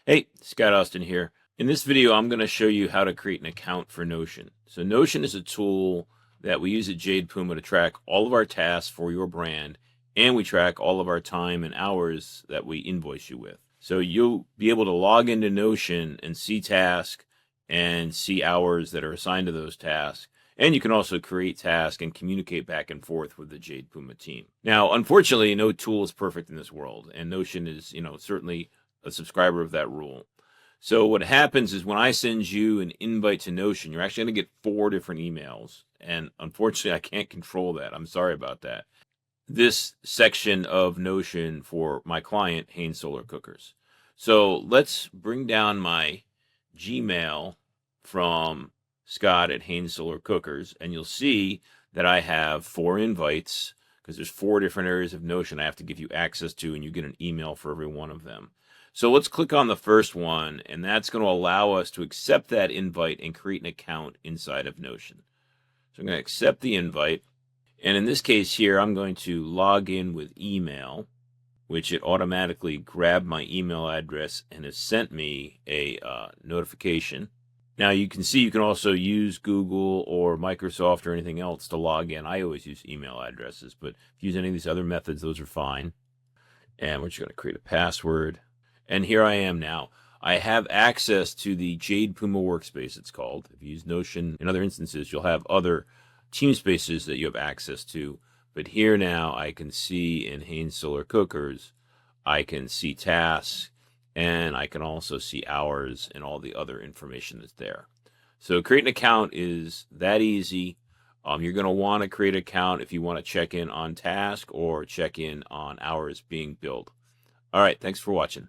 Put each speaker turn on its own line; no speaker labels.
Hey, Scott Austin here. In this video, I'm going to show you how to create an account for Notion. So Notion is a tool that we use at JadePuma to track all of our tasks for your brand, and we track all of our time and hours that we invoice you with. So you'll be able to log into Notion and see tasks and see hours that are assigned to those tasks. And you can also create tasks and communicate back and forth with the JadePuma team. Now, unfortunately, no tool is perfect in this world, and Notion is, certainly a subscriber of that rule. So what happens is when I send you an invite to Notion, you're actually going to get 4 different emails. And unfortunately, I can't control that. I'm sorry about that. This section of Notion for my client, Hain Solar Cookers. So let's bring down my Gmail from Scott at Hain Solar Cookers, and you'll see that I have 4 invites because there's 4 different areas of Notion I have to give you access to, and you get an email for every one of them. So let's click on the first one, and that's going to allow us to accept that invite and create an account inside of Notion. So I'm going to accept the invite, and in this case here, I'm going to log in with email, which it automatically grabbed my email address and has sent me a notification. Now you can see you can also use Google or Microsoft or anything else to log in. I always use email addresses, but if you use any of these other methods, those are fine. And we're just going to create a password. And here I am now. I have access to the JadePuma workspace, it's called. If you use Notion in other instances, you'll have other team spaces that you have access to. But here now I can see in Hain Solar Cookers, I can see tasks, and I can also see hours and all the other information that's there. So create an account is that easy. You're going to want to create an account if you want to check in on task or check in on hours being billed. All right, thanks for watching.